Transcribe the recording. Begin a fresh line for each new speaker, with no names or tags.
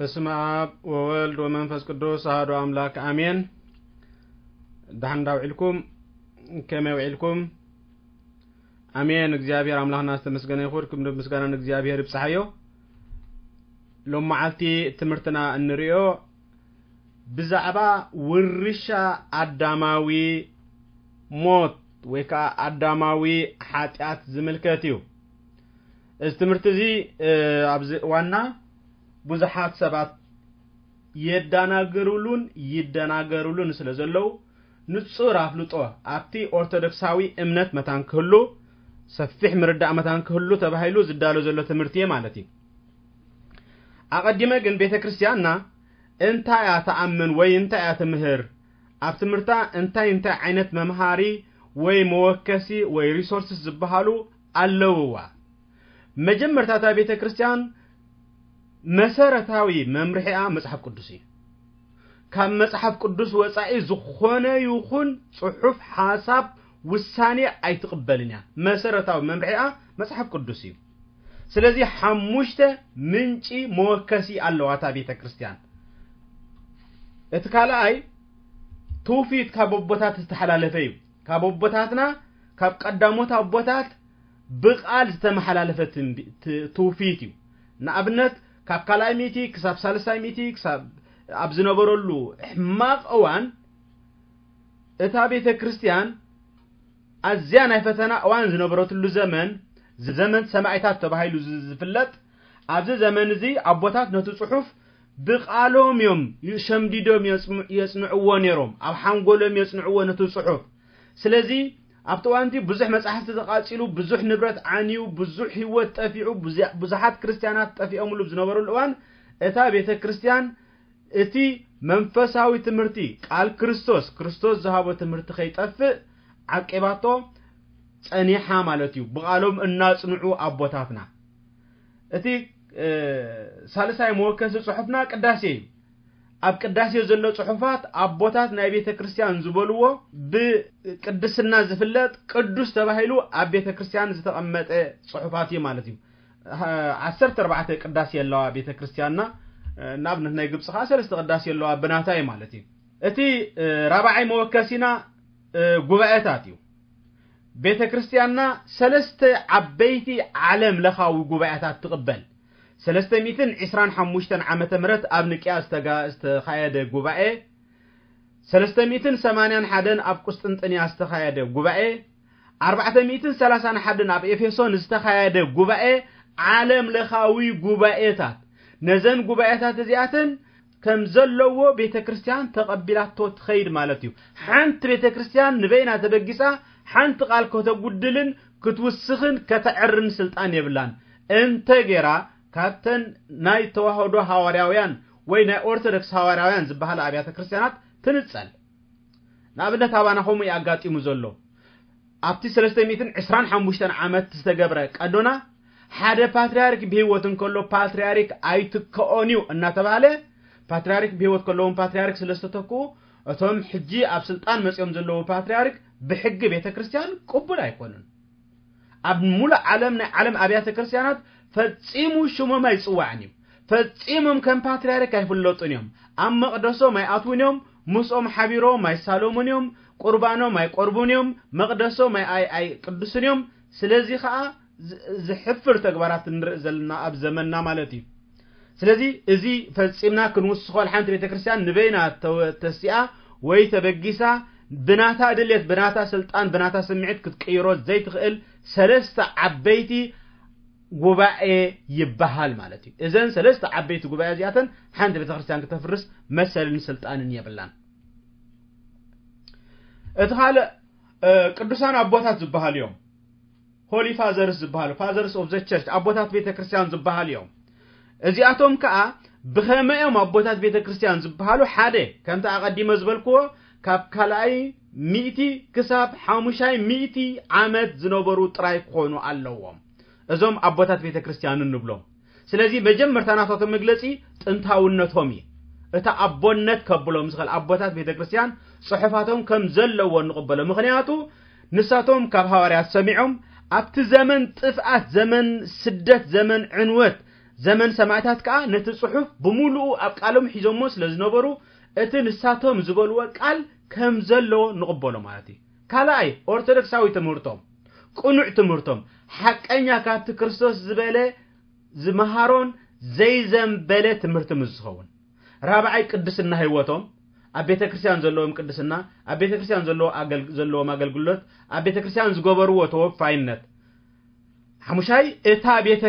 بسم الله وولد ومنفس قدوس أحد أملاك آمين. دحن داوعلكم كما يوعلكم آمين. እግዚአብሔር አምላክና ተመስገነ ይሁን ክብር ምስጋና እግዚአብሔር ይብሳሐዮ ለማዓልቲ ትምርትና እንሪዮ ብዛዕባ ውርሻ አዳማዊ ሞት ወይካ አዳማዊ ኃጢአት ዝምልከትዩ እዚ ትምርት እዚ አብዚ ዋና ብዙሓት ሰባት ይደናገሩሉን ስለዘለው ንጹር አፍልጦ አብቲ ኦርቶዶክሳዊ እምነት መታን ክህሉ ሰፊሕ ምርዳእ መታን ክህሉ ተባሂሉ ዝዳሎ ዘሎ ትምርቲ ማለት እዩ። አቀዲመ ግን ቤተክርስቲያንና እንታይ ያተአምን ወይ እንታይ ያተምህር አብ ትምርታ እንታይ ዓይነት መምሃሪ ወይ መወከሲ ወይ ሪሶርስስ ዝባሃሉ አለውዋ። መጀመርታታ ቤተክርስቲያን መሰረታዊ መምርሒያ መጽሐፍ ቅዱስ እዩ። ካብ መጽሐፍ ቅዱስ ወጻኢ ዝኾነ ይኹን ጽሑፍ ሓሳብ ውሳኔ አይትቀበልኛ። መሰረታዊ መምርሒያ መጽሐፍ ቅዱስ እዩ። ስለዚ ሓሙሽተ ምንጪ መወከሲ ኣለዋታ ቤተክርስቲያን። እቲ ካልኣይ ትውፊት ካብ ኣቦታት ዝተሓላለፈ እዩ። ካብ ኣቦታትና ካብ ቀዳሞት ኣቦታት ብቃል ዝተመሓላለፈ ትውፊት እዩ። ንኣብነት ካብ ካልኣይ ሚቲ ክሳብ ሳልሳይ ሚቲ ክሳብ ኣብ ዝነበረሉ ሕማቕ እዋን እታ ቤተክርስቲያን ኣዝያ ናይ ፈተና እዋን ዝነበረትሉ ዘመን ሰማዕታት ተባሂሉ ዝፍለጥ ኣብዚ ዘመን እዚ ኣቦታት ነቲ ጽሑፍ ብቃሎም እዮም ሸምዲዶም የጽንዕዎ ነይሮም። ኣብ ሓንጎሎም የጽንዕዎ ነቲ ጽሑፍ። ስለዚ ኣብቲ እዋንቲ ብዙሕ መጻሕፍቲ ተቃጺሉ ብዙሕ ንብረት ዓንዩ ብዙሕ ህይወት ጠፊዑ ብዙሓት ክርስቲያናት ጠፊኦምሉ ዝነበሩሉ እዋን እታ ቤተክርስቲያን እቲ መንፈሳዊ ትምህርቲ ቃል ክርስቶስ ዝሃቦ ትምህርቲ ከይጠፍእ ዓቂባቶ ጸኒሓ ማለት እዩ። ብቃሎም እናጽንዑ ኣቦታትና እቲ ሳልሳይ መወከሲ ጽሑፍና ቅዳሴ እዩ። ኣብ ቅዳሴ ዘሎ ጽሑፋት ኣቦታት ናይ ቤተክርስቲያን ዝበልዎ ብቅድስና ዝፍለጥ ቅዱስ ተባሂሉ ኣብ ቤተክርስቲያን ዝተቀመጠ ጽሑፋት እዩ ማለት እዩ። 14 ቅዳሴ ኣለዋ ቤተክርስቲያንና። ንኣብነት ናይ ግብጽ 3 ቅዳሴ ኣለዋ ብናታይ ማለት እዩ። እቲ ራብዓይ መወከሲና ጉባኤታት እዩ። ቤተክርስቲያንና 3 ዓበይቲ ዓለም ለኻዊ ጉባኤታት ትቅበል። 325 ዓመተ ምህረት ኣብ ንቅያ ዝተኻየደ ጉባኤ 381 ኣብ ቁስጥንጥንያ ዝተኻየደ ጉባኤ 431 ኣብ ኤፌሶን ዝተኻየደ ጉባኤ ዓለም ለኻዊ ጉባኤታት ነዘን ጉባኤታት እዚኣተን ከም ዘለዎ ቤተክርስቲያን ተቀቢላቶ ትኸይድ ማለት እዩ። ሓንቲ ቤተክርስቲያን ንበይና ተበጊሳ ሓንቲ ቃል ከተጉድልን ክትውስኽን ከተዕርን ስልጣን የብላን። እንተ ጌራ ካብተን ናይ ተዋህዶ ሐዋርያውያን ወይ ናይ ኦርቶዶክስ ሐዋርያውያን ዝበሃላ ኣብያተ ክርስቲያናት ትንጸል። ንኣብነት ኣባናኹም ያጋጢሙ ዘሎ ኣብቲ 325 ዓመት ዝተገብረ ቀዶና ሓደ ፓትርያርክ ብህይወት እንከሎ ፓትርያርክ ኣይትከኦንዩ እናተባሃለ ፓትርያርክ ብህይወት ከለውን ፓትርያርክ ስለስተተኩ እቶም ሕጂ ኣብ ስልጣን መጽኦም ዘለዎ ፓትርያርክ ብሕጊ ቤተክርስቲያን ቅቡል ኣይኮኑን። ኣብ ሙሉእ ዓለም ናይ ዓለም ኣብያተ ክርስቲያናት ፈጺሙ ሽሞም ኣይጽዋዕን እዩ። ፈጺሞም ከም ፓትርያርክ ኣይፍለጡን እዮም። ኣብ መቅደሶም ኣይኣትውን እዮም። ምስኦም ሓቢሮም ኣይሳሎሙን እዮም። ቁርባኖም ኣይቆርቡን እዮም። መቅደሶም ኣይቅድሱን እዮም። ስለዚ ከዓ ዝሕፍር ተግባራት ንርኢ ዘለና ኣብ ዘመንና ማለት እዩ። ስለዚ እዚ ፈጺምና ክንውስኾል ሓንቲ ቤተክርስቲያን ንበይና ተሲኣ ወይ ተበጊሳ ብናታ ድሌት ብናታ ስልጣን ብናታ ስምዒት ክትቀይሮ ዘይትኽእል 3 ዓበይቲ ጉባኤ ይበሃል ማለት እዩ። እዘን 3 ዓበይቲ ጉባኤ እዚኣተን ሓንቲ ቤተክርስቲያን ከተፍርስ መሰልን ስልጣንን የብላን። እቲ ካልእ ቅዱሳን ኣቦታት ዝበሃል እዮም። ሆሊ ፋዘርስ ዝበሃሉ ፋዘርስ ኦፍ ዘ ቸርች ኣቦታት ቤተክርስቲያን ዝበሃል እዮም። እዚኣቶም ከዓ ብኸመዮም ኣቦታት ቤተክርስቲያን ዝበሃሉ ሓደ ከምታ ኣቀዲመ ዝበልክዎ ካብ ካልኣይ 100 ክሳብ 500 ዓመት ዝነበሩ ጥራይ ክኾኑ ኣለዎም እዞም ኣቦታት ቤተክርስቲያን እንብሎም። ስለዚ መጀመርታ ናቶም መግለጺ ጥንታውነቶም እዩ። እታ ኣቦነት ከብሎም ዝኽእል ኣቦታት ቤተክርስቲያን ጽሑፋቶም ከም ዘለዎ ንቕበሎ። ምኽንያቱ ንሳቶም ካብ ሐዋርያት ሰሚዖም ኣብቲ ዘመን ጥፍኣት ዘመን ስደት ዘመን ዕንወት زمن سمعتات كا نتصحف بملؤ أبقالهم حيزمو سلازنبرو اتن الساتهم زبلوا قال كم زلو نقبلو مالتي كالاي أورثودكساوي تمرتهم قنوع تمرتهم حقنيا كات كريستوس زباله زمهارون زي زنبله تمرت مزخون رابعي قدسنا هيوتهم أبيت كريستيان زلوهم قدسنا أبيت كريستيان زلوهم أغلغلوت أبيت كريستيان زغبروا توفاينت حمشاي اتا أبيت